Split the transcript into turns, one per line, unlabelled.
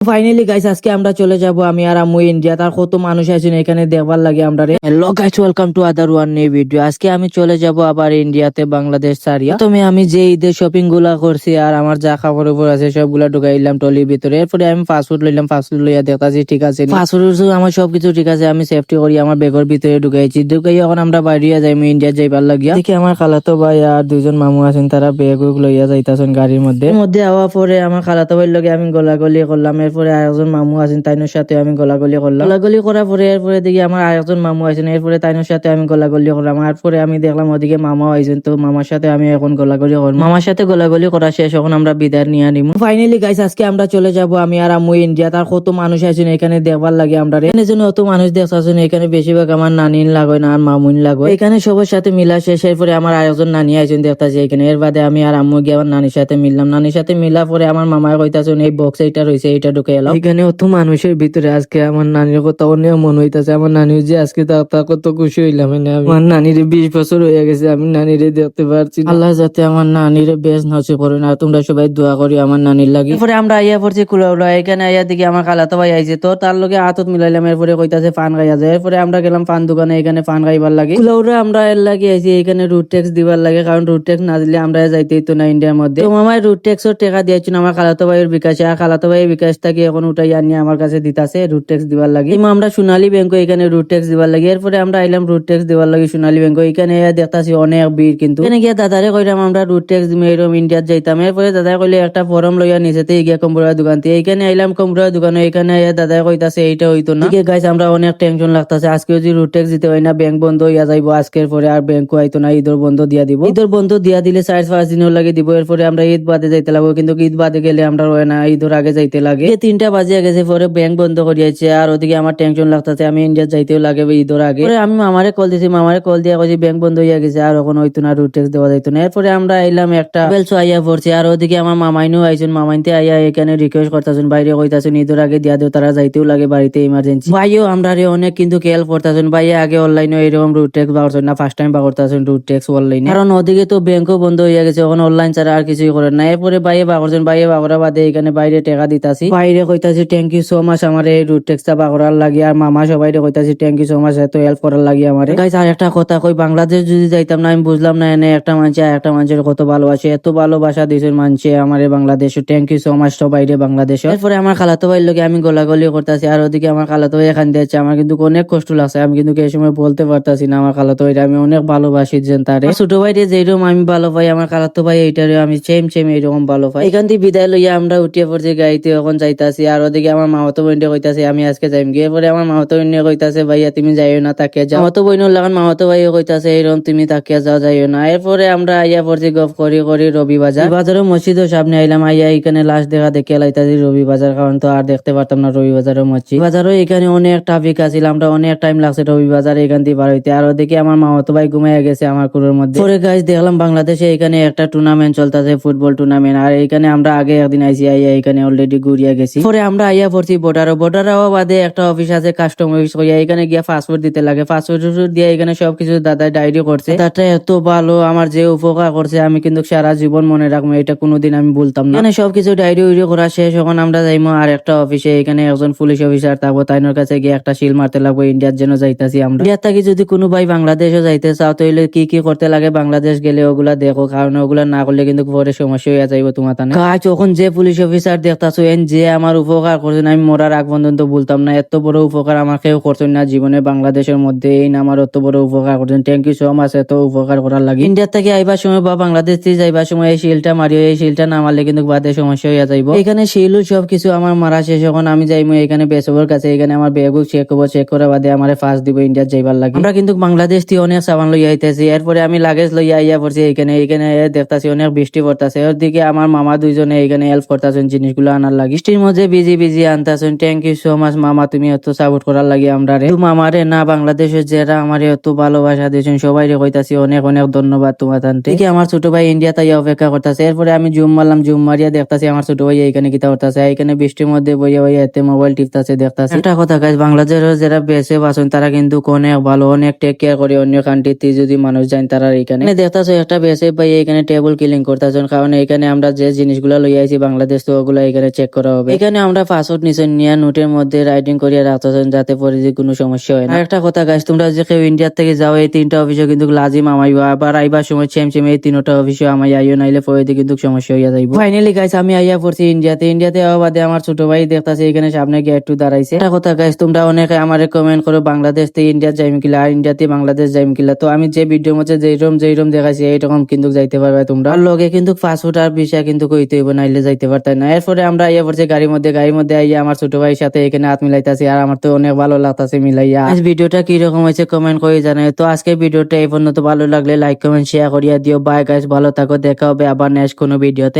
Finally guys আজকে আমরা চলে যাব আমি আর আম্মু ইন্ডিয়া। তার কত মানুষ আছেন এখানে দেখবার লাগে আমরা রে। Hello guys, welcome to other one knew video. আজকে আমি চলে যাব আবার ইন্ডিয়াতে, বাংলাদেশ সারিয়া। প্রথমে আমি যে ঈদের শপিং গুলা করছি আর আমার যা খাবার উপর আছে সবগুলা ঢুকাইলাম টলির ভিতরে। এরপরে আমি ফাস্টফুড লইলাম, ফাস্টফুড লইয়া দেখতাছি ঠিক আছে, ফাস্টফুড আমার সবকিছু ঠিক আছে। আমি সেফটি করি আমার ব্যাগের ভিতরে ঢুকাইছি। ঢুকাই এখন আমরা বাইরিয়া যাই, আমি ইন্ডিয়া যাইবার লাগিয়া। দেখি আমার খালাতো ভাই আর দুইজন মামু আছেন, তারা ব্যাগ লইয়া যাইতাছেন গাড়ির মধ্যে। আওয়ার পরে আমার খালাতো ভাইয়ের লগে আমি গলাগলি করলাম। এরপরে আরেকজন মামু আছেন, তাইনোর সাথে আমি গলাগলি করলাম। গলাগলি করার পরে এরপরে দেখি আমার আরেকজন মামু আছেন, এরপরে তাইনোর সাথে আমি গলাগলি করলাম। এরপরে আমি দেখলাম ওদিকে মামাও আইছেন, তো মামার সাথে আমি এখন গলাগলি করলাম। মামার সাথে গলাগলি করা শেষ, এখন আমরা বিদায় নিয়ে নিব। ফাইনালি গাইস আজকে আমরা চলে যাব আমি আর আম্মু ইন্ডিয়া। তার কত মানুষ আছেন এখানে দেখবার লাগে আমরা রে। এখানে যেন অত মানুষ দেখছেন, এখানে বেশিরভাগ আমার নানিন লাগো না আর মামুন লাগো। এখানে সবার সাথে মিলা শেষ। এরপরে আমার আরেকজন নানি আইছেন দেখতাছি এখানে। এর বাদে আমি আর আম্মু গিয়ে আমার নানির সাথে মিললাম। নানির সাথে মিলা পরে আমার মামার কইতাছেন এই বক্স এইটা রয়েছে, এইটা ঢুকে এলাম। এখানে অত মানুষের ভিতরে আজকে আমার নানির কথা অনেক মন হইতাছে। আমার নানি যে আজকে তা কত খুশি হইলাম। আমার নানির 20 বছর হয়ে গেছে, আমি নানিরে দেখতে পারছি। আল্লাহ যাতে আমার নানিরে বেশ নসিব করেন, আর তোমরা সবাই দোয়া করি আমার নানির লাগি। এরপরে আমরা আইয়া পড়ছি কুলাউড়া। এখানে আইয়া দিকে আমার খালাতো ভাই আইছে, তো তার লগে হাতত মিলাইলাম। এরপরে কইতাছে পান খাইয়া যায়। এরপরে আমরা গেলাম পান দোকানে, এখানে পান খাইবার লাগে। কুলাউড়া আমরা এর লাগে আইছি, এখানে রুট ট্যাক্স দিবার লাগে, কারণ রুট ট্যাক্স না দিলে আমরা যাইতেই তো না ইন্ডিয়ার মধ্যে। তো মামাই রুট ট্যাক্সের টাকা দিয়েছেন আমার খালাতো ভাইয়ের বিকাশে, আর খালাতো ভাইয়ের বিকাশ থেকে এখন উঠাই আনিয়ে আমার কাছে দিতাছে রুট ট্যাক্স দিবার লাগে। আমরা সোনালী ব্যাংক এখানে রুট ট্যাক্স দিবার লাগে। এরপরে আমরা আইলাম রুট ট্যাক্স দিবার লাগে সোনালী ব্যাংক। এখানে দেখতাছি অনেক ভিড়, কিন্তু এখানে গিয়া দাদারে কইলাম আমরা রুট ট্যাক্স দিম, এরকম ইন্ডিয়াত যাইতাম। এরপরে দাদাই কইলে একটা ফর্ম লইয়া নিচেতে গিয়া কম্পিউটার দোকান থেকে। এখানে আইলাম কম্পিউটার দোকানে। এখানে আইয়া দাদাই কইতাছে এইটা হইতো না। গাইস আমরা অনেক টেনশন লাগতাছে, আজকে যদি রুট ট্যাক্স দিতে হয় না ব্যাংক বন্ধ হইয়া যাইবো আজকের পরে, আর ব্যাংকও আইতো না। ঈদের বন্ধ দিয়া দিব, ঈদের বন্ধ দিয়া দিলে 4-5 দিনের লাগে দিব। এরপরে আমরা ঈদ বাদে যাইতে লাগবো, কিন্তু ঈদ বাদে গেলে আমরা হয় না, ঈদের আগে যাইতে লাগে। 3টা বাজিয়া গেছে, পরে ব্যাংক বন্ধ করিয়াছে। আর ওদিকে আমার টেনশন লাগতেছে, আমি ইন্ডিয়া যাইতেও লাগে ঈদের আগে। আমি মামারে কল দিছি, মামারে কল দিয়া কইছি ব্যাংক বন্ধ হইয়া গেছে, আর এখন হইতো না, রুট ট্যাক্স দেওয়া যাইতো না। এরপরে আমরা আইলাম একটা বেলসো আইয়া পড়ছি। আর ওদিকে আমার মামাইনু আইছেন, মামাইনতে আইয়া এখানে রিকোয়েস্ট করতেছেন, বাইরে কইতাছেন ঈদের আগে দিয়া দেও, তারা যাইতেও লাগে বাড়িতে ইমার্জেন্সি। ভাইও আমরা রে অনেক কিন্তু খেয়াল করতেছেন। ভাইয়া আগে অনলাইনে এরকম রুট ট্যাক্স বা করছেন না, ফার্স্ট টাইম বা করতেছেন রুট ট্যাক্স অনলাইনে, কারণ ওদিকে তো ব্যাংকও বন্ধ হইয়া গেছে, এখন অনলাইন ছাড়া আর কিছুই করেন না। এরপরে ভাইয়া বা করছেন, ভাইয়া বা করা বাদে এখানে বাইরে টাকা দিতাছি। বাইরে কইতাছি থ্যাংক ইউ সো মাচ আমার এই রুট ট্যাক্সটা বা করার লাগে। আর মামা সবাই কইতাছি থ্যাংক ইউ সো মাচ এত হেল্প করার লাগে আমারে। গাইস আর একটা কথা কই, বাংলাদেশ যদি যাইতাম না আমি বুঝলাম না এনে একটা মানুষ আর একটা মানুষের কত ভালোবাসে, এত ভালোবাসা দিয়েছেন মানুষে আমারে বাংলাদেশে। থ্যাংক ইউ সো মাচ সবাই রে বাংলাদেশে। এরপরে আমার খালাতো ভাইয়ের লগে আমি গলাগলি করতেছি, আর ওদিকে আমার খালাতো ভাই এখান দিয়েছে। আমার কিন্তু অনেক কষ্ট লাগছে, আমি কিন্তু এই সময় বলতে পারতাছি না আমার খালাতো ভাইরে আমি অনেক ভালোবাসি যেন তারে। ছোট ভাইরে যেরকম আমি ভালো পাই, আমার খালাতো ভাই এইটারে আমি সেম এইরকম ভালো পাই। এখান থেকে বিদায় লইয়া আমরা উঠিয়ে পড়ছি গাড়িতে, এখন যাইতাছি। আর ওদিকে আমার মামাতো বোনটা কইতাছে আমি আজকে যাইম গিয়ে। পরে আমার মামাতো বোন কইতাছে ভাইয়া তুমি যাইও না, তাকিয়া যাও। মামাতো বোনের লাগান মামাতো ভাই কইতাছে এইরকম তুমি তাকিয়া যাও, যাইও না। এরপরে আমরা আইয়া পড়ছি গপ করি রবি বাজার। বাজারের মসজিদের সামনে আইলাম, আইয়া এখানে লাস্ট দেখা দেখে লাইতাছি রবি বাজার, কারণ তো আর দেখতে পারতাম না রবি বাজারের মসজিদ। বাজারও এখানে অনেক ট্রাফিক আছিল, আমরা অনেক টাইম লাগছে রবি বাজার এখান থেকে বার হইতে। আর ওদিকে আমার মামাতো ভাই ঘুমাইয়া গেছে আমার কুড়োর মধ্যে। পরে গাইস দেখলাম বাংলাদেশে এখানে একটা টুর্নামেন্ট চলতেছে, ফুটবল টুর্নামেন্ট। আর এখানে আমরা আগে একদিন আইসি, আইয়া এখানে অলরেডি ঘুরিয়া গেছি। পরে আমরা আইয়া পড়ছি বর্ডারও বাদে একটা অফিস আছে কাস্টম অফিস কইয়া, এখানে গিয়া পাসপোর্ট দিতে লাগে। পাসপোর্ট দিয়ে এখানে সবকিছু দাদা ডায়েরি করছে। দাদা এত ভালো আমার যে উপকার করছে আমি কিন্তু সারা জীবন মনে রাখবো, এটা কোনোদিন আমি বলতাম না। এখানে সবকিছু ডায়েরি করা শেষ, এখন আমরা যাইমো আর একটা অফিসে। এখানে একজন পুলিশ অফিসার থাকবো, তাইনোর কাছে গিয়ে একটা শিল মারতে লাগবো ইন্ডিয়ার জন্য যাইতাছি আমরা। ইন্ডিয়ার থাকি যদি কোনো ভাই বাংলাদেশও যাইতে চাও তাহলে কি কি করতে লাগে বাংলাদেশ গেলে ওগুলা দেখো, কারণ ওগুলা না করলে কিন্তু পরে সমস্যা হয়ে যাইব তোমার তানে। কাজ এখন যে পুলিশ অফিসার দেখতাছো এন যে আমার উপকার করছেন, আমি মরার আগ পর্যন্ত বলতাম না এত বড় উপকার আমার কেউ করছেন না জীবনে বাংলাদেশের মধ্যে। এই না আমার অত বড় উপকার করছেন, থ্যাংক ইউ সো মাচ এত উপকার করার লাগে। ইন্ডিয়ার থেকে আইবার সময় বা বাংলাদেশ থেকে যাইবার সময় এই শিলটা মারিও, এই শিলটা না মারলে কিন্তু বাদে সমস্যা হয়ে যাইব। এখানে শিল সবকিছু আমার মারা শেষ, এখন আমি যাইমু এখানে বেসবর কাছে। এখানে আমার ব্যাগও চেক করবো, চেক করা বাদে আমার ফার্স্ট দিব ইন্ডিয়া যাইবার লাগে। আমরা কিন্তু বাংলাদেশ থেকে অনেক সাবান লইয়া আইতেছি। এরপরে আমি লাগেজ লইয়া আইয়া পড়ছি এখানে দেখতাছি অনেক বৃষ্টি পড়তাছে। ওর দিকে আমার মামা দুইজনে এখানে হেল্প করতেছেন জিনিসগুলো আনার লাগে। বৃষ্টির মধ্যে বিজি আনতেছেন, থ্যাংক ইউ সো মাচ মামা তুমি এত সাপোর্ট করার লাগে আমরা রে। মামারে না বাংলাদেশের যারা আমার এত ভালোবাসা দিয়েছেন সবাই রে কইতাছি অনেক ধন্যবাদ তোমার থেকে। আমার ছোট ভাই ইন্ডিয়া তাই অপেক্ষা করতেছে। এরপরে আমি জুম মারলাম, জুম মারিয়া দেখতাছি আমার ছোট ভাই এখানে কিতা করতেছে। এখানে বৃষ্টির মধ্যে বইয়া এতে মোবাইল টিপতাছে দেখতাছি। একটা কথা গাইস, বাংলাদেশের যারা বেঁচে বাসন তারা কিন্তু অনেক ভালো, অনেক টেক কেয়ার করে অন্য কান্ট্রিতে যদি মানুষ যায় তারা এখানে দেখতাছো একটা বেঁচে ভাই এখানে টেবিল ক্লিন করতেছেন, কারণ এখানে আমরা যে জিনিসগুলা লইয়া আইছি বাংলাদেশ তো ওগুলা এখানে চেক করা হবে। এখানে আমরা পাসপোর্ট নিচে নিয়ে নোটের মধ্যে রাইটিং করিয়া রাখতেছেন যাতে পরে যে কোনো সমস্যা হয় না। আর একটা কথা গাইস, তোমরা যে কেউ ইন্ডিয়া থেকে যাও এই তিনটা অফিসে কিন্তু লাজিম আমাইবা, আবার আইবার সময় সেম এই তিনটা অফিসে আমাই আইও, নাইলে পরে কিন্তু সমস্যা হইয়া যাইব। ফাইনালি গাইস আমি আইয়া পড়ছি ইন্ডিয়াতে হওয়া বাদে আমার ছোট ভাই দেখতাছে এখানে সামনে গিয়ে একটু দাঁড়াইছে। একটা কথা গাইস, তোমরা অনেকে আমারে কমেন্ট করো বাংলাদেশ থেকে ইন্ডিয়া যাইম কিলা আর ইন্ডিয়াতে বাংলাদেশ যাইম কিলা। তো আমি যে ভিডিওর মধ্যে যেরকম দেখাইছি এইরকম কিন্তু যাইতে পারবে তোমরা। আর লগে কিন্তু পাসপোর্ট আর ভিসা কিন্তু কইতে হইব, নাইলে যাইতে পারতাই না। এরপরে আমরা আইয়া পড়ছি গাড়ির মধ্যে আইয়া আমার ছোট ভাইয়ের সাথে এখানে হাত মিলাইতাছি, আর আমার তো অনেক ভালো লাগতাছে মিলাইয়া। আজ ভিডিওটা কিরকম হয়েছে কমেন্ট করে জানাই। তো আজকে ভিডিওটা এই পর্যন্ত, ভালো লাগলে লাইক কমেন্ট শেয়ার করিয়া দিও। বাই গাইস, ভালো থাকো, দেখা হবে আবার নেক্সট কোনো ভিডিওতে।